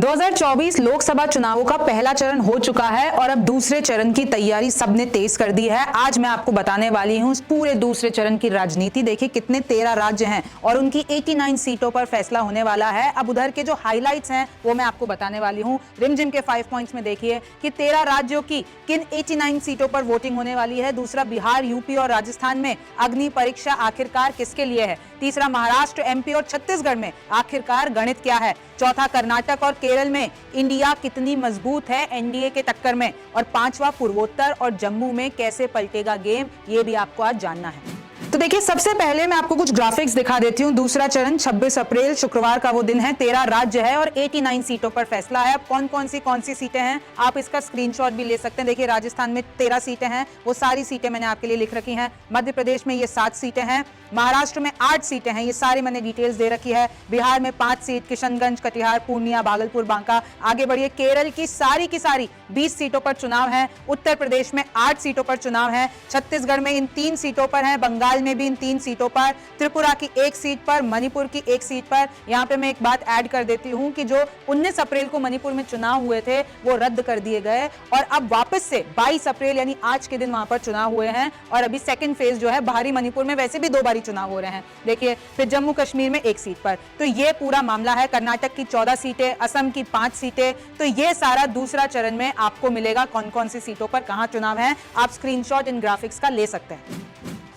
2024 लोकसभा चुनावों का पहला चरण हो चुका है और अब दूसरे चरण की तैयारी सबने तेज कर दी है। आज मैं आपको बताने वाली हूं पूरे दूसरे चरण की राजनीति। देखिए कितने 13 राज्य हैं और उनकी 89 सीटों पर फैसला होने वाला है। अब उधर के जो हाइलाइट्स हैं वो मैं आपको बताने वाली हूं। रिमझिम के 5 पॉइंट्स में देखिए कि 13 राज्यों की किन 89 सीटों पर वोटिंग होने वाली है। दूसरा बिहार, यूपी और राजस्थान में अग्नि परीक्षा आखिरकार किसके लिए है। तीसरा महाराष्ट्र, एमपी और छत्तीसगढ़ में आखिरकार गणित क्या है। चौथा कर्नाटक और केरल में इंडिया कितनी मजबूत है एनडीए के टक्कर में। और पांचवा पूर्वोत्तर और जम्मू में कैसे पलटेगा गेम, ये भी आपको आज जानना है। तो देखिए सबसे पहले मैं आपको कुछ ग्राफिक्स दिखा देती हूँ। दूसरा चरण 26 अप्रैल शुक्रवार का वो दिन है। 13 राज्य है और 89 सीटों पर फैसला है। अब कौन सी सीटें हैं आप इसका स्क्रीनशॉट भी ले सकते हैं। देखिए राजस्थान में 13 सीटें हैं, वो सारी सीटें मैंने आपके लिए लिख रखी हैं। मध्य प्रदेश में ये 7 सीटें हैं। महाराष्ट्र में 8 सीटें हैं, ये सारी मैंने डिटेल्स दे रखी है। बिहार में 5 सीट, किशनगंज, कटिहार, पूर्णिया, भागलपुर, बांका। आगे बढ़िए, केरल की सारी 20 सीटों पर चुनाव है। उत्तर प्रदेश में 8 सीटों पर चुनाव है। छत्तीसगढ़ में इन 3 सीटों पर है। बंगाल में भी इन 3 सीटों पर। त्रिपुरा की 1 सीट पर, मणिपुर की 1 सीट पर। यहाँ पे मैं एक बात ऐड कर देती हूँ कि जो 19 अप्रैल को मणिपुर में चुनाव हुए थे वो रद्द कर दिए गए और अब वापस से 22 अप्रैल यानी आज के दिन वहां पर चुनाव हुए हैं। और अभी सेकंड फेज जो है बाहरी मणिपुर में वैसे भी 2 बारी चुनाव हो रहे हैं। देखिए फिर जम्मू कश्मीर में 1 सीट पर। तो ये पूरा मामला है। कर्नाटक की 14 सीटें, असम की 5 सीटें। तो ये सारा दूसरा चरण में आपको मिलेगा कौन सी सीटों पर कहां चुनाव है। आप स्क्रीनशॉट इन ग्राफिक्स का ले सकते हैं।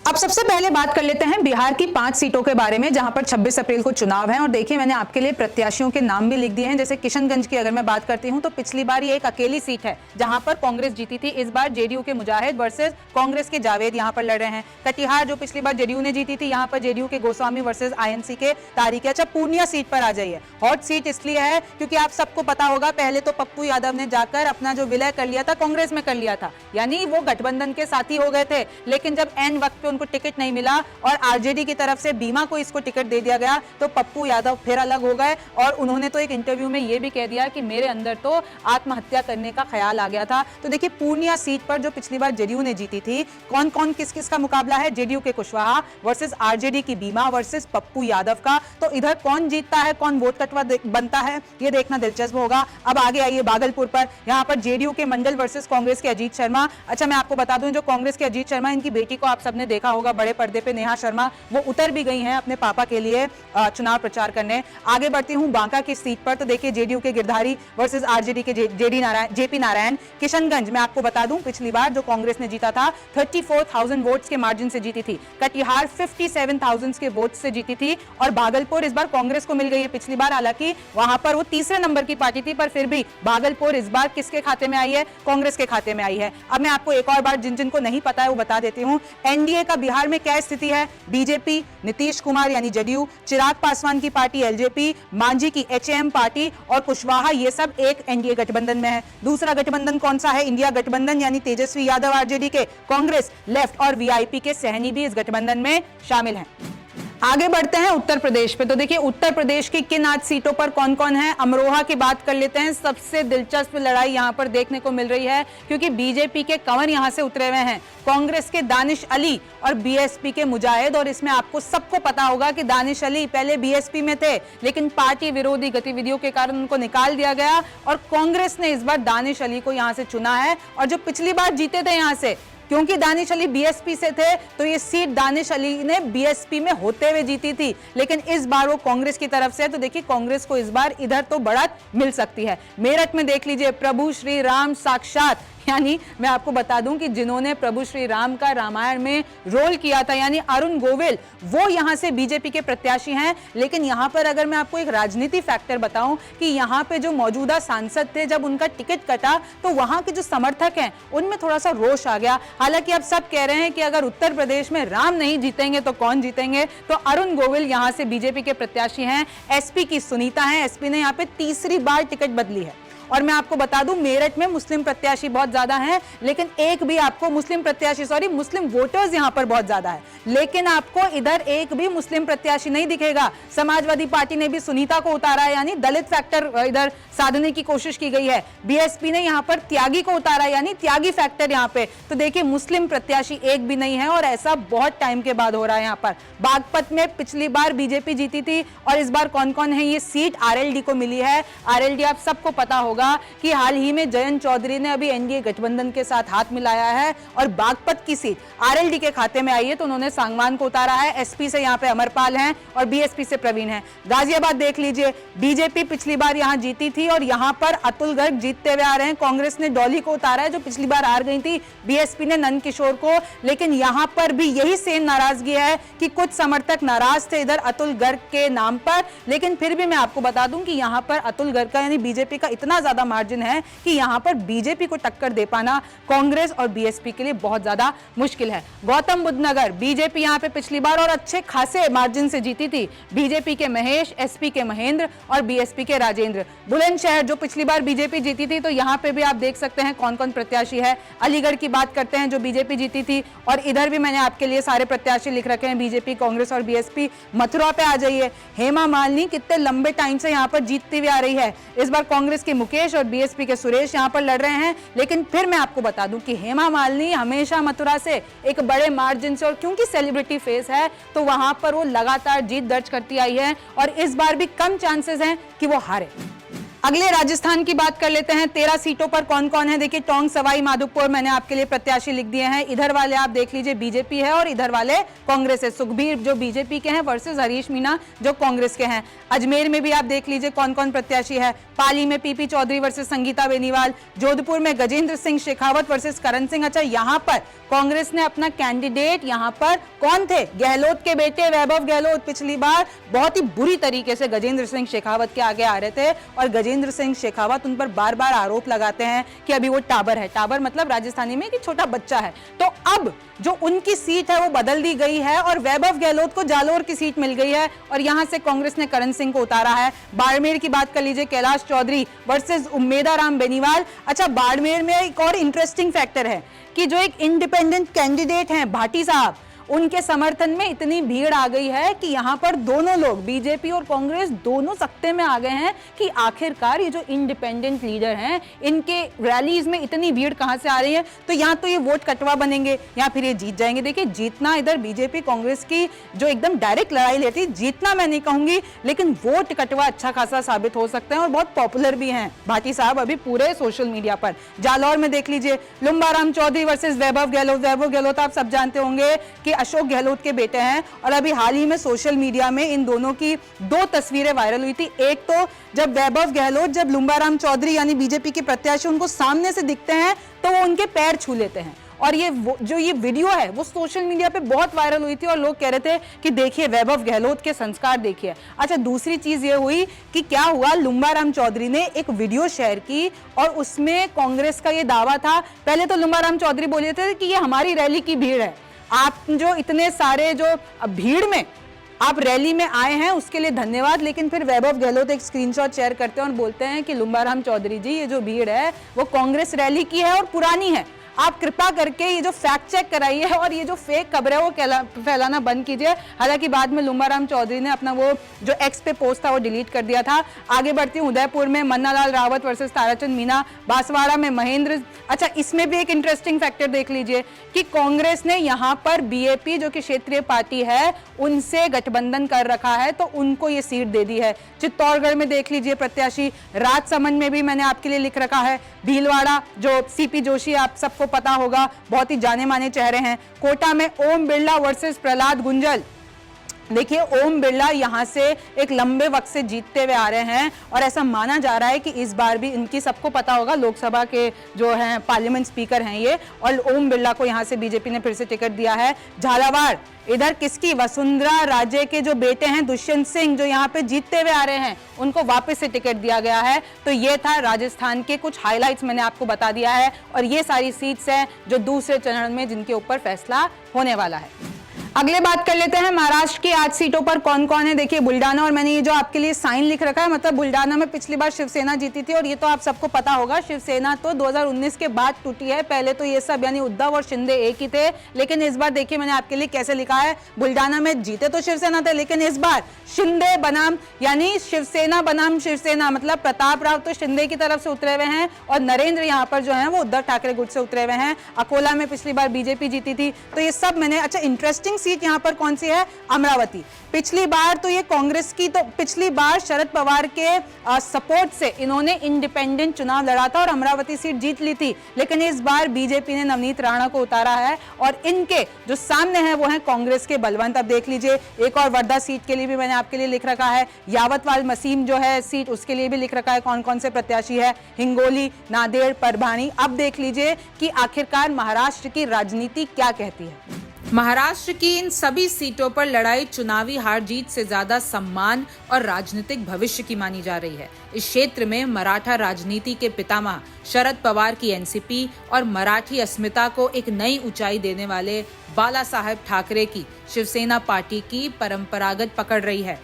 अब सबसे पहले बात कर लेते हैं बिहार की 5 सीटों के बारे में जहां पर 26 अप्रैल को चुनाव है। और देखिए मैंने आपके लिए प्रत्याशियों के नाम भी लिख दिए हैं। जैसे किशनगंज की अगर मैं बात करती हूं तो पिछली बार ये एक अकेली सीट है जहां पर कांग्रेस जीती थी। इस बार जेडीयू के मुजाहिद वर्सेस कांग्रेस के जावेद यहां पर लड़ रहे हैं। कटिहार जो पिछली बार जेडीयू ने जीती थी, यहां पर जेडीयू के गोस्वामी वर्सेस आईएनसी के तारिक। अच्छा, पूर्णिया सीट पर आ जाइए। हॉट सीट इसलिए है क्योंकि आप सबको पता होगा पहले तो पप्पू यादव ने जाकर अपना जो विलय कर लिया था कांग्रेस में कर लिया था, यानी वो गठबंधन के साथी हो गए थे। लेकिन जब एन वक्त पे उनको टिकट नहीं मिला और आरजेडी की तरफ से बीमा को इसको टिकट दे दिया गया तो पप्पू यादव फिर अलग हो गए। और उन्होंने तो एक इंटरव्यू में यह भी कह दिया कि मेरे अंदर तो आत्महत्या करने का ख्याल आ गया था। तो देखिए पूर्णिया सीट पर जो पिछली बार जेडीयू ने जीती थी, कौन किस का मुकाबला है। जेडीयू के कुशवाहा वर्सेस आरजेडी की बीमा वर्सेस पप्पू यादव का। तो इधर कौन जीतता है, कौन वोट कटवा बनता है, ये देखना दिलचस्प होगा। अब आगे आइए भागलपुर पर। यहाँ पर जेडीयू के मंडल वर्सेस कांग्रेस के अजीत शर्मा। अच्छा, मैं आपको बता दूं जो कांग्रेस के अजीत शर्मा, इनकी बेटी को आप सबने देखा होगा बड़े पर्दे पे, नेहा शर्मा, वो उतर भी गई हैं अपने पापा के लिए चुनाव प्रचार करने। आगे बढ़ती हूं बांका की सीट पर। तो देखिए जेडीयू के गिरधारी वर्सेस आरजेडी के जेपी नारायण। किशनगंज में आपको बता दूं पिछली बार जो कांग्रेस ने जीता था 34,000 वोट्स के मार्जिन से जीती थी। कटिहार 57,000 के वोट से जीती थी। और भागलपुर इस बार कांग्रेस को मिल गई है। पिछली बार हालांकि वहां पर वो तीसरे नंबर की पार्टी थी, पर फिर भी भागलपुर इस बार किसके खाते में आई है, कांग्रेस के खाते में आई है। अब मैं आपको एक और बार जिन को नहीं पता है वो बता देती हूँ। एनडीए का बिहार में क्या स्थिति है। बीजेपी, नीतीश कुमार यानी जदयू, चिराग पासवान की पार्टी एलजेपी, मांझी की एचएम पार्टी और कुशवाहा, ये सब एक एनडीए गठबंधन में है। दूसरा गठबंधन कौन सा है, इंडिया गठबंधन, यानी तेजस्वी यादव आरजेडी के, कांग्रेस, लेफ्ट और वीआईपी के सहनी भी इस गठबंधन में शामिल हैं। आगे बढ़ते हैं उत्तर प्रदेश पे। तो देखिए उत्तर प्रदेश की किन 8 सीटों पर कौन है। अमरोहा की बात कर लेते हैं। सबसे दिलचस्प लड़ाई यहां पर देखने को मिल रही है क्योंकि बीजेपी के कंवर यहां से उतरे हुए हैं, कांग्रेस के दानिश अली और बीएसपी के मुजाहिद। और इसमें आपको सबको पता होगा कि दानिश अली पहले बीएसपी में थे लेकिन पार्टी विरोधी गतिविधियों के कारण उनको निकाल दिया गया और कांग्रेस ने इस बार दानिश अली को यहां से चुना है। और जो पिछली बार जीते थे यहां से, क्योंकि दानिश अली बीएसपी से थे तो ये सीट दानिश अली ने बीएसपी में होते हुए जीती थी, लेकिन इस बार वो कांग्रेस की तरफ से है। तो देखिए कांग्रेस को इस बार इधर तो बढ़त मिल सकती है। मेरठ में देख लीजिए प्रभु श्री राम साक्षात, यानी मैं आपको बता दूं कि जिन्होंने प्रभु श्री राम का रामायण में रोल किया था यानी अरुण गोविल, वो यहां से बीजेपी के प्रत्याशी हैं। लेकिन यहां पर अगर मैं आपको एक राजनीति फैक्टर बताऊं कि यहां पे जो मौजूदा सांसद थे जब उनका टिकट कटा तो वहां के जो समर्थक हैं उनमें थोड़ा सा रोष आ गया। हालांकि अब सब कह रहे हैं कि अगर उत्तर प्रदेश में राम नहीं जीतेंगे तो कौन जीतेंगे। तो अरुण गोविल यहां से बीजेपी के प्रत्याशी हैं। एसपी की सुनीता है, एसपी ने यहां पे तीसरी बार टिकट बदली है। और मैं आपको बता दूं मेरठ में मुस्लिम प्रत्याशी बहुत ज्यादा हैं, लेकिन एक भी आपको मुस्लिम वोटर्स यहां पर बहुत ज्यादा है, लेकिन आपको इधर एक भी मुस्लिम प्रत्याशी नहीं दिखेगा। समाजवादी पार्टी ने भी सुनीता को उतारा है, यानी दलित फैक्टर इधर साधने की कोशिश की गई है। बीएसपी ने यहां पर त्यागी को उतारा, यानी त्यागी फैक्टर यहां पे। तो देखिए मुस्लिम प्रत्याशी एक भी नहीं है और ऐसा बहुत टाइम के बाद हो रहा है। यहां पर बागपत में पिछली बार बीजेपी जीती थी और इस बार कौन कौन है, ये सीट आरएलडी को मिली है। आरएलडी आप सबको पता होगा कि हाल ही में जयंत चौधरी ने अभी एनडीए गठबंधन के साथ हाथ मिलाया है और बागपत की सीट आरएलडी के खाते में आई है, तो उन्होंने सांगवान को उतारा है। एसपी से यहां पे अमरपाल हैं और बीएसपी से प्रवीण हैं। गाजियाबाद देख लीजिए, बीजेपी पिछली बार यहां जीती थी और यहां पर अतुल गर्ग जीतते हुए आ रहे हैं। कांग्रेस ने डॉली को उतारा है जो पिछली बार हार गई थी, बीएसपी ने नंद किशोर को, लेकिन यहां पर भी यही सेम नाराजगी है कि कुछ समर्थक नाराज थे इधर अतुल गर्ग के नाम पर। लेकिन फिर भी मैं आपको बता दूं कि यहां पर अतुल गर्ग का यानी बीजेपी का इतना ज्यादा मार्जिन है कि यहां पर बीजेपी को टक्कर दे पाना कांग्रेस और बीएसपी के लिए बहुत ज्यादा मुश्किल है। गौतम बुद्ध नगर बीजेपी यहां पे पिछली बार और अच्छे खासे मार्जिन से जीती थी, बीजेपी के महेश, एसपी के महेंद्र और बीएसपी के राजेंद्र। बुलंदशहर जो पिछली बार बीजेपी जीती थी, तो यहां पे भी आप देख सकते हैं कौन कौन प्रत्याशी है। अलीगढ़ की बात करते हैं जो बीजेपी जीती थी, और इधर भी मैंने आपके लिए सारे प्रत्याशी लिख रखे हैं, बीजेपी, कांग्रेस और बीएसपी। मथुरा पे आ जाइए, हेमा मालिनी कितने लंबे टाइम से यहां पर जीतती हुई आ रही है। इस बार कांग्रेस के मुकेश और बीएसपी के सुरेश यहां पर लड़ रहे हैं, लेकिन फिर मैं आपको बता दूं कि हेमा मालिनी हमेशा मथुरा से एक बड़े मार्जिन से, और क्योंकि सेलिब्रिटी फेस है तो वहां पर वो लगातार जीत दर्ज करती आई है और इस बार भी कम चांसेस हैं कि वो हारे। अगले राजस्थान की बात कर लेते हैं। 13 सीटों पर कौन कौन है, देखिए टोंक, सवाई माधोपुर मैंने आपके लिए प्रत्याशी लिख दिए हैं। इधर वाले आप देख लीजिए बीजेपी है और इधर वाले कांग्रेस है। सुखबीर जो बीजेपी के हैं वर्सेस हरीश मीणा जो कांग्रेस के हैं। अजमेर में भी आप देख लीजिए कौन कौन प्रत्याशी है। पाली में पीपी चौधरी वर्सेस संगीता बेनीवाल। जोधपुर में गजेंद्र सिंह शेखावत वर्सेस करण सिंह। अच्छा, यहाँ पर कांग्रेस ने अपना कैंडिडेट यहाँ पर कौन थे, गहलोत के बेटे वैभव गहलोत पिछली बार बहुत ही बुरी तरीके से गजेंद्र सिंह शेखावत के आगे आ रहे थे और गजेंद्र सिंह शेखावत उन पर बार बार आरोप लगाते हैं कि अभी वो टाबर है। टाबर मतलब राजस्थानी में कि छोटा बच्चा है। तो अब जो उनकी सीट है वो बदल दी गई है और वैभव गहलोत को जालोर की सीट मिल गई है और यहां से कांग्रेस ने करण सिंह को उतारा है। बाड़मेर की बात कर लीजिए, कैलाश चौधरी वर्सेस उम्मेदाराम बेनीवाल। अच्छा, बाड़मेर में एक और इंटरेस्टिंग फैक्टर है कि जो एक इंडिपेंडेंट कैंडिडेट हैं भाटी साहब, उनके समर्थन में इतनी भीड़ आ गई है कि यहां पर दोनों लोग, बीजेपी और कांग्रेस दोनों सख्ते में आ गए हैं कि आखिरकार ये जो इंडिपेंडेंट लीडर हैं इनके रैलीज में इतनी भीड़ कहां से आ रही है। तो यहां तो ये वोट कटवा बनेंगे या फिर ये जीत जाएंगे। देखिए, जीतना इधर बीजेपी कांग्रेस की जो एकदम डायरेक्ट लड़ाई लेती, जीतना मैं नहीं कहूंगी, लेकिन वोट कटवा अच्छा खासा साबित हो सकते हैं और बहुत पॉपुलर भी हैं भाटी साहब अभी पूरे सोशल मीडिया पर। जालौर में देख लीजिए, लुम्बाराम चौधरी वर्सेस वैभव गहलोत। वैभव गहलोत आप सब जानते होंगे कि अशोक गहलोत के बेटे हैं और अभी हाल ही में सोशल मीडिया में इन दोनों की 2 तस्वीरें वायरल हुई थी। एक तो जब वैभव गहलोत, जब लुम्बाराम चौधरी यानी बीजेपी के प्रत्याशी उनको सामने से दिखते हैं तो वो उनके पैर छू लेते हैं और ये वीडियो है वो सोशल मीडिया पे बहुत वायरल हुई थी और लोग कह रहे थे कि देखिए वैभव गहलोत के संस्कार देखिए। अच्छा, दूसरी चीज ये हुई कि क्या हुआ, लुम्बाराम चौधरी ने एक वीडियो शेयर की और उसमें कांग्रेस का ये दावा था। पहले तो लुम्बाराम चौधरी बोले थे कि ये हमारी रैली की भीड़ है, आप जो इतने सारे जो भीड़ में आप रैली में आए हैं उसके लिए धन्यवाद। लेकिन फिर वैभव गहलोत एक स्क्रीनशॉट शेयर करते हैं और बोलते हैं कि लुम्बाराम चौधरी जी, ये जो भीड़ है वो कांग्रेस रैली की है और पुरानी है, आप कृपा करके ये जो फैक्ट चेक कराइए और ये जो फेक खबर है वो फैलाना बंद कीजिए। हालांकि बाद में लुम्बाराम चौधरी ने अपना वो जो एक्स पे पोस्ट था वो डिलीट कर दिया था। आगे बढ़ती हूँ, उदयपुर में मन्नालाल रावत वर्सेस ताराचंद मीना। बांसवाड़ा में महेंद्र। अच्छा, इसमें भी एक इंटरेस्टिंग फैक्टर देख लीजिए कि कांग्रेस ने यहाँ पर बीएपी जो कि क्षेत्रीय पार्टी है उनसे गठबंधन कर रखा है तो उनको ये सीट दे दी है। चित्तौड़गढ़ में देख लीजिए प्रत्याशी, राजसमंद में भी मैंने आपके लिए लिख रखा है। भीलवाड़ा जो सीपी जोशी आप सबको पता होगा, बहुत ही जाने माने चेहरे हैं। कोटा में ओम बिरला वर्सेस प्रहलाद गुंजल। देखिए, ओम बिरला यहां से एक लंबे वक्त से जीतते हुए आ रहे हैं और ऐसा माना जा रहा है कि इस बार भी इनकी, सबको पता होगा, लोकसभा के जो हैं पार्लियामेंट स्पीकर हैं ये, और ओम बिरला को यहां से बीजेपी ने फिर से टिकट दिया है। झालावाड़ इधर किसकी, वसुंधरा राजे के जो बेटे हैं दुष्यंत सिंह जो यहाँ पे जीतते हुए आ रहे हैं उनको वापस से टिकट दिया गया है। तो ये था राजस्थान के कुछ हाइलाइट्स मैंने आपको बता दिया है और ये सारी सीट्स हैं जो दूसरे चरण में जिनके ऊपर फैसला होने वाला है। अगले बात कर लेते हैं महाराष्ट्र की 8 सीटों पर कौन कौन है। देखिए बुल्डाना, और मैंने ये जो आपके लिए साइन लिख रखा है, मतलब बुल्डाना में पिछली बार शिवसेना जीती थी, और ये तो आप सबको पता होगा शिवसेना तो 2019 के बाद टूटी है। पहले तो ये सब यानी उद्धव और शिंदे एक ही थे, लेकिन इस बार देखिए मैंने आपके लिए कैसे लिखा है, बुल्डाना में जीते तो शिवसेना थे, लेकिन इस बार शिंदे बनाम यानी शिवसेना बनाम शिवसेना, मतलब प्रताप राव तो शिंदे की तरफ से उतरे हुए हैं और नरेंद्र यहाँ पर जो है वो उद्धव ठाकरे गुट से उतरे हुए हैं। अकोला में पिछली बार बीजेपी जीती थी, तो ये सब मैंने अच्छा इंटरेस्टिंग सीट यहाँ पर कौन सी है, अमरावती। पिछली बार तो ये कांग्रेस की, तो पिछली बार शरद पवार के सपोर्ट से इन्होंने इंडिपेंडेंट चुनाव लड़ा था और अमरावती सीट जीत ली थी, लेकिन इस बार बीजेपी ने नवनीत राणा को उतारा है और इनके जो सामने है वो है कांग्रेस के बलवंत। अब देख लीजिए, एक और वर्धा सीट के लिए भी मैंने आपके लिए लिख रखा है, यावतमाल मसीम जो है सीट उसके लिए भी लिख रखा है कौन कौन से प्रत्याशी है, हिंगोली, नांदेड़, परभानी। अब देख लीजिए कि आखिरकार महाराष्ट्र की राजनीति क्या कहती है। महाराष्ट्र की इन सभी सीटों पर लड़ाई चुनावी हार जीत से ज्यादा सम्मान और राजनीतिक भविष्य की मानी जा रही है। इस क्षेत्र में मराठा राजनीति के पितामह शरद पवार की एनसीपी और मराठी अस्मिता को एक नई ऊंचाई देने वाले बाला साहेब ठाकरे की शिवसेना पार्टी की परंपरागत पकड़ रही है।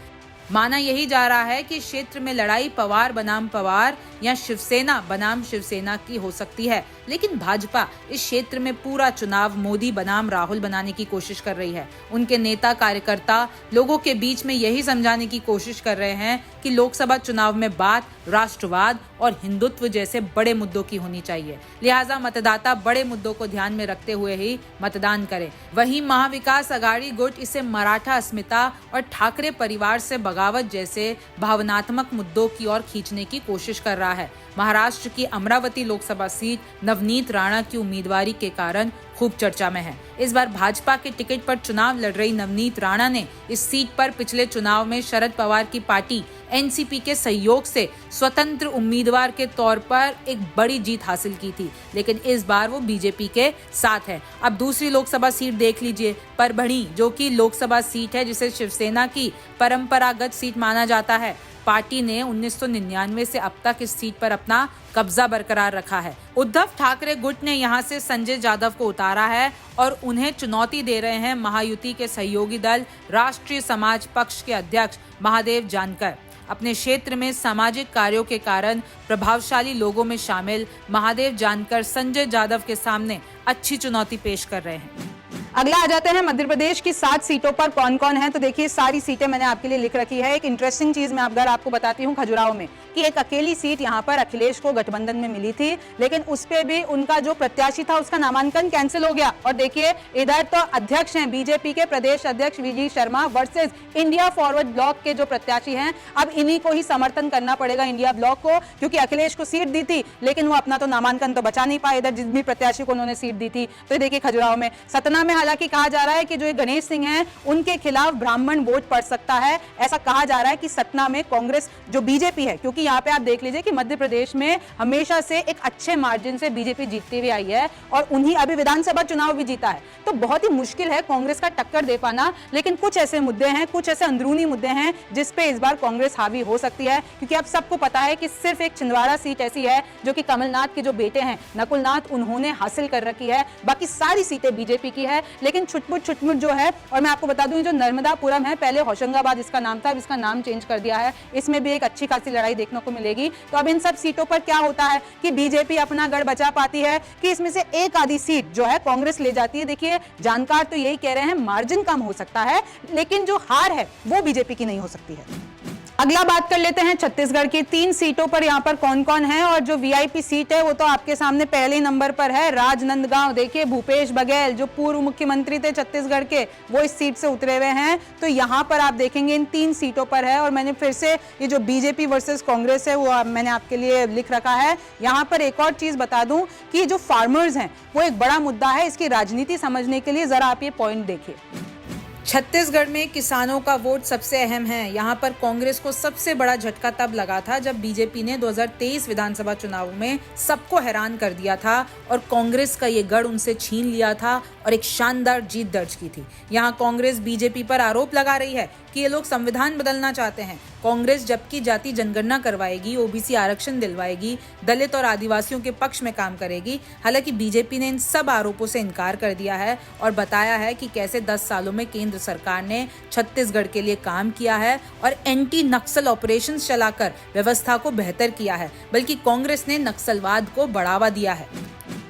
माना यही जा रहा है कि क्षेत्र में लड़ाई पवार बनाम पवार या शिवसेना बनाम शिवसेना की हो सकती है, लेकिन भाजपा इस क्षेत्र में पूरा चुनाव मोदी बनाम राहुल बनाने की कोशिश कर रही है। उनके नेता कार्यकर्ता लोगों के बीच में यही समझाने की कोशिश कर रहे हैं कि लोकसभा चुनाव में बात राष्ट्रवाद और हिंदुत्व जैसे बड़े मुद्दों की होनी चाहिए, लिहाजा मतदाता बड़े मुद्दों को ध्यान में रखते हुए ही मतदान करें। वहीं महाविकास आघाड़ी गुट इसे मराठा अस्मिता और ठाकरे परिवार से बगावत जैसे भावनात्मक मुद्दों की ओर खींचने की कोशिश कर रहा है। महाराष्ट्र की अमरावती लोकसभा सीट नवनीत राणा की उम्मीदवारी के कारण खूब चर्चा में है। इस बार भाजपा के टिकट पर चुनाव लड़ रही नवनीत राणा ने इस सीट पर पिछले चुनाव में शरद पवार की पार्टी एनसीपी के सहयोग से स्वतंत्र उम्मीदवार के तौर पर एक बड़ी जीत हासिल की थी, लेकिन इस बार वो बीजेपी के साथ है। अब दूसरी लोकसभा सीट देख लीजिए, परभणी, जो कि लोकसभा सीट है जिसे शिवसेना की परंपरागत सीट माना जाता है। पार्टी ने 1999 से अब तक इस सीट पर अपना कब्जा बरकरार रखा है। उद्धव ठाकरे गुट ने यहां से संजय जाधव को उतारा है और उन्हें चुनौती दे रहे हैं महायुति के सहयोगी दल राष्ट्रीय समाज पक्ष के अध्यक्ष महादेव जानकर। अपने क्षेत्र में सामाजिक कार्यों के कारण प्रभावशाली लोगों में शामिल महादेव जानकर संजय जाधव के सामने अच्छी चुनौती पेश कर रहे हैं। अगला आ जाते हैं मध्य प्रदेश की 7 सीटों पर कौन कौन है। तो देखिए सारी सीटें मैंने आपके लिए लिख रखी है। एक इंटरेस्टिंग चीज मैं अगर आपको बताती हूँ खजुराहो में, कि एक अकेली सीट यहाँ पर अखिलेश को गठबंधन में मिली थी, लेकिन उस पे भी उनका जो प्रत्याशी था उसका नामांकन कैंसिल हो गया। और देखिए इधर तो अध्यक्ष हैं बीजेपी के प्रदेश अध्यक्ष VG Sharma versus India forward bloc के जो प्रत्याशी हैं। अब इन्हीं को ही समर्थन करना पड़ेगा इंडिया ब्लॉक को, क्योंकि अखिलेश को सीट दी थी लेकिन वो अपना तो नामांकन तो बचा नहीं पाए इधर जिस भी प्रत्याशी को उन्होंने सीट दी थी। तो देखिए खजुराहो में, सतना में हालांकि कहा जा रहा है कि जो ये गणेश सिंह हैं उनके खिलाफ ब्राह्मण वोट पड़ सकता है। ऐसा कहा जा रहा है कि सतना में कांग्रेस जो बीजेपी है, क्योंकि यहाँ पे आप देख लीजिए कि मध्य प्रदेश में हमेशा से एक अच्छे मार्जिन से बीजेपी जीतती हुई आई है और उन्हीं अभी विधानसभा चुनाव भी जीता है। तो बहुत ही मुश्किल है कांग्रेस का टक्कर दे पाना, लेकिन कुछ ऐसे मुद्दे हैं, कुछ ऐसे अंदरूनी मुद्दे हैं जिसपे इस बार कांग्रेस हावी हो सकती है। क्योंकि आप सबको पता है कि सिर्फ एक छिंदवाड़ा सीट ऐसी है जो कि कमलनाथ के जो बेटे हैं नकुलनाथ, उन्होंने हासिल कर रखी है। बाकी सारी सीटें बीजेपी की है, लेकिन छुटमुट जो है, और मैं आपको बता दूं जो नर्मदापुरम है, पहले होशंगाबाद इसका नाम था, अब इसका नाम चेंज कर दिया है, इसमें भी एक अच्छी खासी लड़ाई देखने को मिलेगी। तो अब इन सब सीटों पर क्या होता है कि बीजेपी अपना गढ़ बचा पाती है कि इसमें से एक आधी सीट जो है कांग्रेस ले जाती है। देखिए जानकार तो यही कह रहे हैं मार्जिन कम हो सकता है, लेकिन जो हार है वो बीजेपी की नहीं हो सकती है। अगला बात कर लेते हैं छत्तीसगढ़ की 3 सीटों पर यहाँ पर कौन कौन है, और जो वीआईपी सीट है वो तो आपके सामने पहले नंबर पर है राजनांदगांव। देखिए भूपेश बघेल जो पूर्व मुख्यमंत्री थे छत्तीसगढ़ के, वो इस सीट से उतरे हुए हैं। तो यहाँ पर आप देखेंगे इन 3 सीटों पर है, और मैंने फिर से ये जो बीजेपी वर्सेस कांग्रेस है वो मैंने आपके लिए लिख रखा है। यहाँ पर एक और चीज बता दूं कि जो फार्मर्स हैं वो एक बड़ा मुद्दा है, इसकी राजनीति समझने के लिए जरा आप ये पॉइंट देखिए। छत्तीसगढ़ में किसानों का वोट सबसे अहम है। यहाँ पर कांग्रेस को सबसे बड़ा झटका तब लगा था जब बीजेपी ने 2023 विधानसभा चुनाव में सबको हैरान कर दिया था और कांग्रेस का ये गढ़ उनसे छीन लिया था और एक शानदार जीत दर्ज की थी। यहाँ कांग्रेस बीजेपी पर आरोप लगा रही है कि ये लोग संविधान बदलना चाहते हैं। कांग्रेस जबकि जाति जनगणना करवाएगी, ओबीसी आरक्षण दिलवाएगी, दलित और आदिवासियों के पक्ष में काम करेगी। हालांकि बीजेपी ने इन सब आरोपों से इनकार कर दिया है और बताया है कि कैसे 10 सालों में केंद्र सरकार ने छत्तीसगढ़ के लिए काम किया है और एंटी नक्सल ऑपरेशंस चलाकर व्यवस्था को बेहतर किया है, बल्कि कांग्रेस ने नक्सलवाद को बढ़ावा दिया है।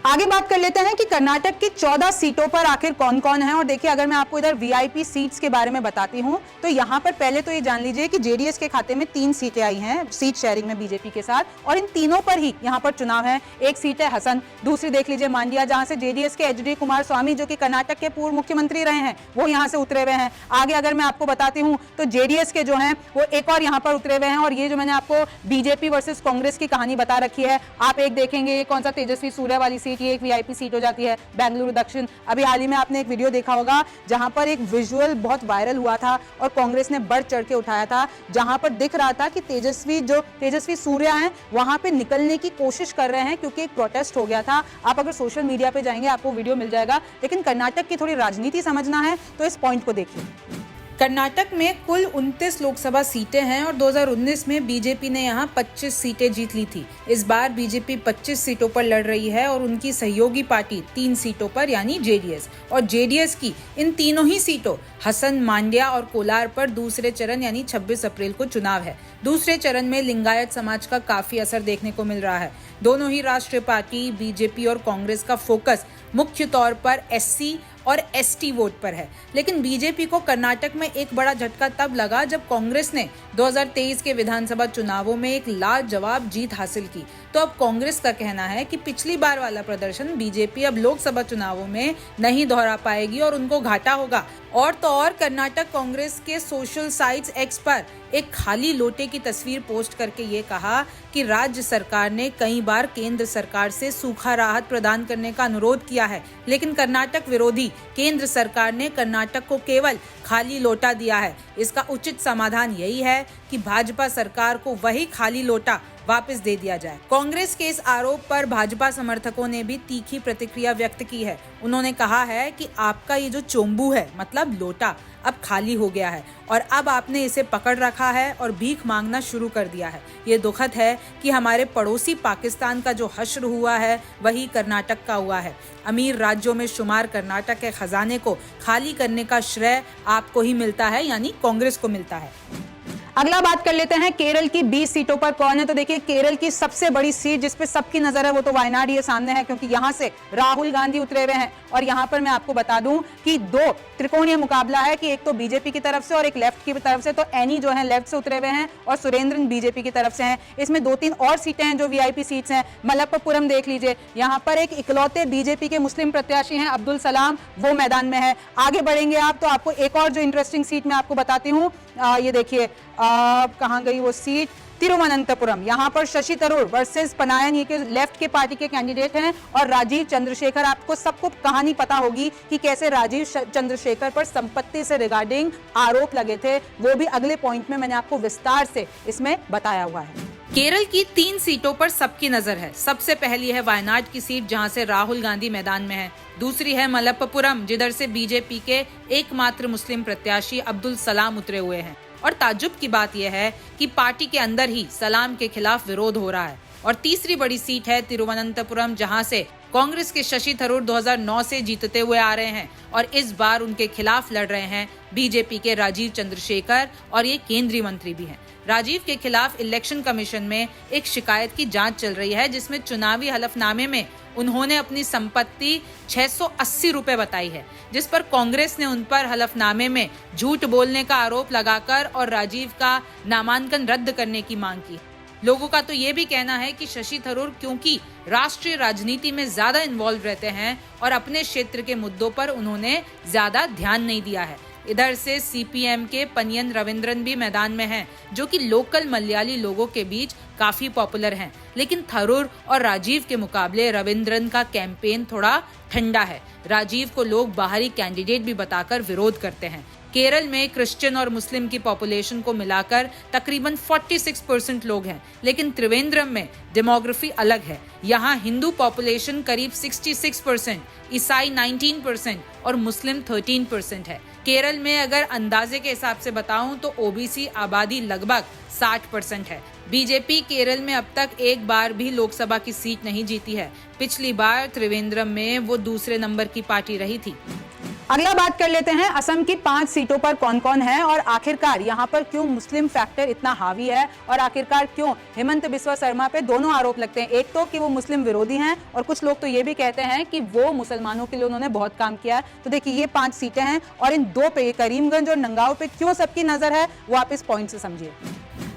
आगे बात कर लेते हैं कि कर्नाटक की 14 सीटों पर आखिर कौन कौन है। और देखिए, अगर मैं आपको इधर वीआईपी सीट्स के बारे में बताती हूं तो यहाँ पर पहले तो ये जान लीजिए कि जेडीएस के खाते में 3 सीटें आई हैं सीट शेयरिंग में बीजेपी के साथ, और इन तीनों पर ही यहाँ पर चुनाव है। एक सीट है हसन, दूसरी देख लीजिए मांड्या, जहां से जेडीएस के एचडी कुमारस्वामी जो कि कर्नाटक के पूर्व मुख्यमंत्री रहे हैं वो यहाँ से उतरे हुए हैं। आगे अगर मैं आपको बताती हूँ तो जेडीएस के जो है वो एक और यहाँ पर उतरे हुए हैं। और ये जो मैंने आपको बीजेपी वर्सेस कांग्रेस की कहानी बता रखी है, आप एक देखेंगे ये कौन सा तेजस्वी सूर्या वाली सीट, ये एक वीआईपी सीट हो जाती है बेंगलुरु दक्षिण। अभी हाल ही में आपने एक वीडियो देखा होगा जहां पर एक विजुअल बहुत वायरल हुआ था और कांग्रेस ने बढ़ चढ़ के उठाया था, जहां पर दिख रहा था कि तेजस्वी सूर्या हैं वहां पे निकलने की कोशिश कर रहे हैं क्योंकि एक प्रोटेस्ट हो गया था। आप अगर सोशल मीडिया पे जाएंगे आपको वीडियो मिल जाएगा। लेकिन कर्नाटक की थोड़ी राजनीति समझना है तो इस पॉइंट को देखिए। कर्नाटक में कुल 29 लोकसभा सीटें हैं और 2019 में बीजेपी ने यहां 25 सीटें जीत ली थी। इस बार बीजेपी 25 सीटों पर लड़ रही है और उनकी सहयोगी पार्टी 3 सीटों पर यानी जेडीएस, और जेडीएस की इन तीनों ही सीटों हसन, मांड्या और कोलार पर दूसरे चरण यानी 26 अप्रैल को चुनाव है। दूसरे चरण में लिंगायत समाज का काफी असर देखने को मिल रहा है। दोनों ही राष्ट्रीय पार्टी बीजेपी और कांग्रेस का फोकस मुख्य तौर पर एससी और एसटी वोट पर है। लेकिन बीजेपी को कर्नाटक में एक बड़ा झटका तब लगा जब कांग्रेस ने 2023 के विधानसभा चुनावों में एक लाजवाब जीत हासिल की। तो अब कांग्रेस का कहना है कि पिछली बार वाला प्रदर्शन बीजेपी अब लोकसभा चुनावों में नहीं दोहरा पाएगी और उनको घाटा होगा। और तो और कर्नाटक कांग्रेस के सोशल साइट्स एक्स पर एक खाली लोटे की तस्वीर पोस्ट करके ये कहा कि राज्य सरकार ने कई बार केंद्र सरकार से सूखा राहत प्रदान करने का अनुरोध किया है, लेकिन कर्नाटक विरोधी केंद्र सरकार ने कर्नाटक को केवल खाली लोटा दिया है। इसका उचित समाधान यही है कि भाजपा सरकार को वही खाली लोटा वापस दे दिया जाए। कांग्रेस के इस आरोप पर भाजपा समर्थकों ने भी तीखी प्रतिक्रिया व्यक्त की है। उन्होंने कहा है कि आपका ये जो चोंबू है मतलब लोटा अब खाली हो गया है और अब आपने इसे पकड़ रखा है और भीख मांगना शुरू कर दिया है। ये दुखद है कि हमारे पड़ोसी पाकिस्तान का जो हश्र हुआ है वही कर्नाटक का हुआ है। अमीर राज्यों में शुमार कर्नाटक के खजाने को खाली करने का श्रेय आपको ही मिलता है, यानी कांग्रेस को मिलता है। अगला बात कर लेते हैं केरल की 20 सीटों पर कौन है। तो देखिए, केरल की सबसे बड़ी सीट जिस पे सबकी नजर है वो तो वायनाड ये सामने है, क्योंकि यहाँ से राहुल गांधी उतरे हुए हैं। और यहाँ पर मैं आपको बता दूं कि 2 त्रिकोणीय मुकाबला है कि एक तो बीजेपी की तरफ से और एक लेफ्ट की तरफ से। तो एनी जो है लेफ्ट से उतरे हुए हैं और सुरेंद्रन बीजेपी की तरफ से हैं। इसमें 2-3 और सीटें हैं जो वीआईपी सीट्स हैं। मलप्पुरम देख लीजिए, यहाँ पर एक इकलौते बीजेपी के मुस्लिम प्रत्याशी हैं अब्दुल सलाम, वो मैदान में है। आगे बढ़ेंगे आप तो आपको एक और जो इंटरेस्टिंग सीट मैं आपको बताती हूँ। ये देखिए कहाँ गई वो सीट, तिरुवनंतपुरम। यहाँ पर शशि थरूर वर्सेस पनायन ये के लेफ्ट के पार्टी के कैंडिडेट हैं और राजीव चंद्रशेखर। आपको सबको कहानी पता होगी कि कैसे राजीव चंद्रशेखर पर संपत्ति से रिगार्डिंग आरोप लगे थे, वो भी अगले पॉइंट में मैंने आपको विस्तार से इसमें बताया हुआ है। केरल की 3 सीटों पर सबकी नजर है। सबसे पहली है वायनाड की सीट जहां से राहुल गांधी मैदान में है। दूसरी है मलप्पुरम जिधर से बीजेपी के एकमात्र मुस्लिम प्रत्याशी अब्दुल सलाम उतरे हुए हैं। और ताज्जुब की बात यह है कि पार्टी के अंदर ही सलाम के खिलाफ विरोध हो रहा है। और तीसरी बड़ी सीट है तिरुवनंतपुरम जहां से कांग्रेस के शशि थरूर 2009 से जीतते हुए आ रहे हैं और इस बार उनके खिलाफ लड़ रहे हैं बीजेपी के राजीव चंद्रशेखर और ये केंद्रीय मंत्री भी हैं। राजीव के खिलाफ इलेक्शन कमीशन में एक शिकायत की जांच चल रही है जिसमें चुनावी हलफनामे में उन्होंने अपनी संपत्ति 680 रुपए बताई है, जिस पर कांग्रेस ने उन पर हलफनामे में झूठ बोलने का आरोप लगाकर और राजीव का नामांकन रद्द करने की मांग की। लोगों का तो ये भी कहना है कि शशि थरूर क्योंकि राष्ट्रीय राजनीति में ज्यादा इन्वॉल्व रहते हैं और अपने क्षेत्र के मुद्दों पर उन्होंने ज्यादा ध्यान नहीं दिया है। इधर से सीपीएम के पनियन रविंद्रन भी मैदान में हैं, जो कि लोकल मलयाली लोगों के बीच काफी पॉपुलर हैं। लेकिन थरूर और राजीव के मुकाबले रविंद्रन का कैंपेन थोड़ा ठंडा है। राजीव को लोग बाहरी कैंडिडेट भी बताकर विरोध करते हैं। केरल में क्रिश्चियन और मुस्लिम की पॉपुलेशन को मिलाकर तकरीबन 46% लोग हैं, लेकिन त्रिवेंद्रम में डेमोग्राफी अलग है। यहाँ हिंदू पॉपुलेशन करीब 66%, ईसाई 19% और मुस्लिम 13% है। केरल में अगर अंदाजे के हिसाब से बताऊं तो ओबीसी आबादी लगभग 60% है। बीजेपी केरल में अब तक एक बार भी लोकसभा की सीट नहीं जीती है। पिछली बार त्रिवेंद्रम में वो दूसरे नंबर की पार्टी रही थी। अगला बात कर लेते हैं असम की 5 सीटों पर कौन कौन है और आखिरकार यहाँ पर क्यों मुस्लिम फैक्टर इतना हावी है और आखिरकार क्यों हेमंत बिस्वा शर्मा पे दोनों आरोप लगते हैं। एक तो कि वो मुस्लिम विरोधी हैं और कुछ लोग तो ये भी कहते हैं कि वो मुसलमानों के लिए उन्होंने बहुत काम किया है। तो देखिए ये 5 सीटें हैं और इन 2 पे करीमगंज और नगांव पे क्यों सबकी नजर है वो आप इस पॉइंट से समझिए।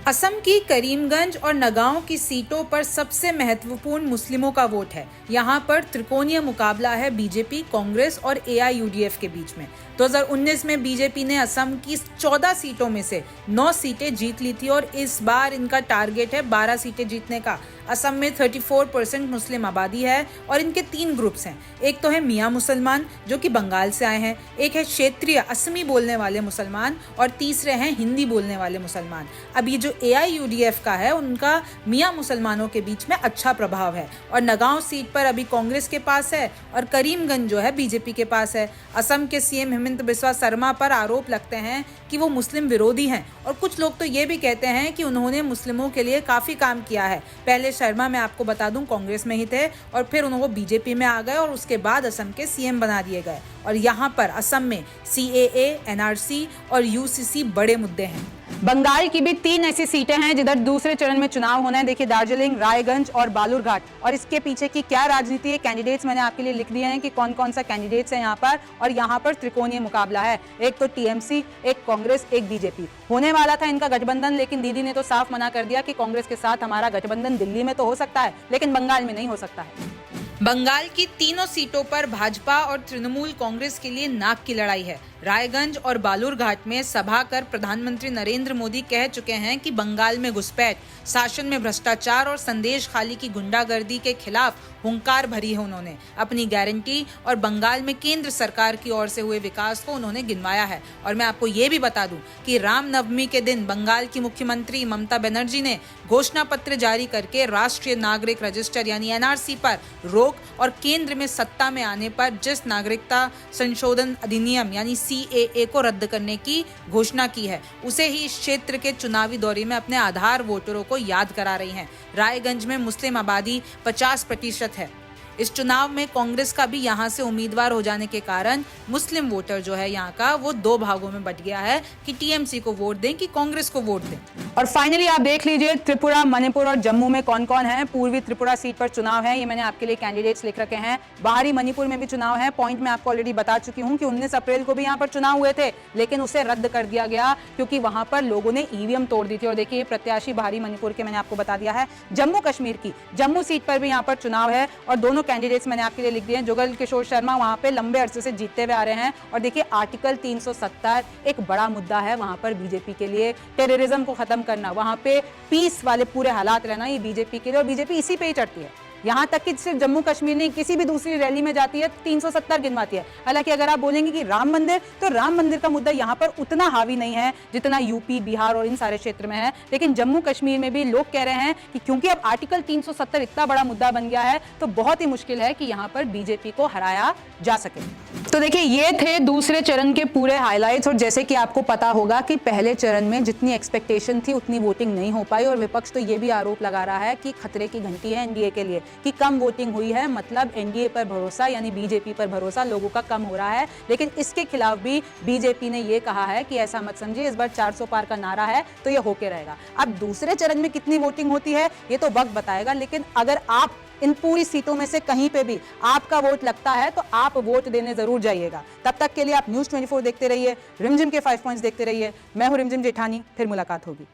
असम की करीमगंज और नगांव की सीटों पर सबसे महत्वपूर्ण मुस्लिमों का वोट है। यहाँ पर त्रिकोणीय मुकाबला है बीजेपी, कांग्रेस और AIUDF के बीच में। 2019 में बीजेपी ने असम की 14 सीटों में से 9 सीटें जीत ली थी और इस बार इनका टारगेट है 12 सीटें जीतने का। असम में 34% मुस्लिम आबादी है और इनके 3 ग्रुप्स हैं। एक तो है मियाँ मुसलमान जो कि बंगाल से आए हैं, एक है क्षेत्रीय असमी बोलने वाले मुसलमान और तीसरे हैं हिंदी बोलने वाले मुसलमान। अब ये जो AIUDF का है उनका मियाँ मुसलमानों के बीच में अच्छा प्रभाव है और नगांव सीट पर अभी कांग्रेस के पास है और करीमगंज जो है बीजेपी के पास है। असम के CM हेमंत बिस्वा शर्मा पर आरोप लगते हैं कि वो मुस्लिम विरोधी हैं और कुछ लोग तो ये भी कहते हैं कि उन्होंने मुस्लिमों के लिए काफी काम किया है। पहले शर्मा, मैं आपको बता दूं, कांग्रेस में ही थे और फिर उन्होंने बीजेपी में आ गए और उसके बाद असम के CM बना दिए गए। और यहाँ पर असम में CAA, NRC और UCC बड़े मुद्दे हैं। बंगाल की भी 3 ऐसी सीटें हैं जिधर दूसरे चरण में चुनाव होना है। देखिए दार्जिलिंग, रायगंज और बालूरघाट। और इसके पीछे की क्या राजनीति है, कैंडिडेट्स मैंने आपके लिए लिख दिए हैं कि कौन कौन सा कैंडिडेट्स है यहाँ पर। और यहाँ पर त्रिकोणीय मुकाबला है, एक तो TMC, एक कांग्रेस, एक BJP। होने वाला था इनका गठबंधन, लेकिन दीदी ने तो साफ मना कर दिया कि कांग्रेस के साथ हमारा गठबंधन दिल्ली में तो हो सकता है लेकिन बंगाल में नहीं हो सकता है। बंगाल की तीनों सीटों पर भाजपा और तृणमूल कांग्रेस के लिए नाक की लड़ाई है। रायगंज और बालूरघाट में सभा कर प्रधानमंत्री नरेंद्र मोदी कह चुके हैं कि बंगाल में घुसपैठ, शासन में भ्रष्टाचार और संदेश खाली की गुंडागर्दी के खिलाफ हुंकार भरी है उन्होंने। अपनी गारंटी और बंगाल में केंद्र सरकार की ओर से हुए विकास को उन्होंने गिनवाया है। और मैं आपको ये भी बता दूं कि रामनवमी के दिन बंगाल की मुख्यमंत्री ममता बनर्जी ने घोषणा पत्र जारी करके राष्ट्रीय नागरिक रजिस्टर यानी NRC पर रोक और केंद्र में सत्ता में आने पर जिस नागरिकता संशोधन अधिनियम यानी CAA को रद्द करने की घोषणा की है, उसे ही इस क्षेत्र के चुनावी दौरे में अपने आधार वोटरों को याद करा रही हैं। रायगंज में मुस्लिम आबादी 50% है। इस चुनाव में कांग्रेस का भी यहां से उम्मीदवार हो जाने के कारण मुस्लिम वोटर जो है यहाँ का वो 2 भागों में बट गया है कि TMC को वोट दें कि कांग्रेस को वोट दें। और फाइनली आप देख लीजिए त्रिपुरा, मणिपुर और जम्मू में कौन कौन है। पूर्वी त्रिपुरा सीट पर चुनाव है, ये मैंने आपके लिए कैंडिडेट्स लिख रखे हैं। बाहरी मणिपुर में भी चुनाव है। पॉइंट मैं आपको ऑलरेडी बता चुकी हूँ कि 19 अप्रैल को भी यहाँ पर चुनाव हुए थे लेकिन उसे रद्द कर दिया गया क्योंकि वहां पर लोगों ने EVM तोड़ दी थी। और देखिए प्रत्याशी बाहरी मणिपुर के मैंने आपको बता दिया है। जम्मू कश्मीर की जम्मू सीट पर भी यहाँ पर चुनाव है और दोनों कैंडिडेट्स मैंने आपके लिए लिख दिए हैं। जुगल किशोर शर्मा वहां पे लंबे अरसे से जीतते हुए आ रहे हैं और देखिए आर्टिकल 370 एक बड़ा मुद्दा है वहां पर बीजेपी के लिए। टेररिज्म को खत्म करना, वहां पे पीस वाले पूरे हालात रहना, ये बीजेपी के लिए, और बीजेपी इसी पे ही चढ़ती है। यहाँ तक कि सिर्फ जम्मू कश्मीर नहीं, किसी भी दूसरी रैली में जाती है 370 गिनवाती है। हालांकि अगर आप बोलेंगे कि राम मंदिर, तो राम मंदिर का मुद्दा यहाँ पर उतना हावी नहीं है जितना यूपी, बिहार और इन सारे क्षेत्र में है। लेकिन जम्मू कश्मीर में भी लोग कह रहे हैं कि क्योंकि अब आर्टिकल 370 इतना बड़ा मुद्दा बन गया है तो बहुत ही मुश्किल है कि यहाँ पर बीजेपी को हराया जा सके। तो देखिए ये थे दूसरे चरण के पूरे हाइलाइट्स। और जैसे कि आपको पता होगा कि पहले चरण में जितनी एक्सपेक्टेशन थी उतनी वोटिंग नहीं हो पाई और विपक्ष तो ये भी आरोप लगा रहा है कि खतरे की घंटी है एनडीए के लिए कि कम वोटिंग हुई है, मतलब एनडीए पर भरोसा यानी बीजेपी पर भरोसा लोगों का कम हो रहा है। लेकिन इसके खिलाफ भी बीजेपी ने ये कहा है कि ऐसा मत समझिए, इस बार 400 पार का नारा है तो ये होके रहेगा। अब दूसरे चरण में कितनी वोटिंग होती है ये तो वक्त बताएगा, लेकिन अगर आप इन पूरी सीटों में से कहीं पे भी आपका वोट लगता है तो आप वोट देने जरूर जाइएगा। तब तक के लिए आप न्यूज़ 24 देखते रहिए, रिमझिम के 5 पॉइंट्स देखते रहिए। मैं हूं रिमझिम जेठानी, फिर मुलाकात होगी।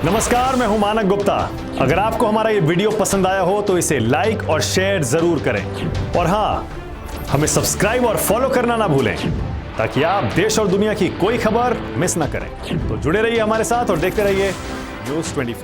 नमस्कार, मैं हूं मानक गुप्ता। अगर आपको हमारा ये वीडियो पसंद आया हो तो इसे लाइक और शेयर जरूर करें और हाँ, हमें सब्सक्राइब और फॉलो करना ना भूलें ताकि आप देश और दुनिया की कोई खबर मिस ना करें। तो जुड़े रहिए हमारे साथ और देखते रहिए न्यूज़ 24।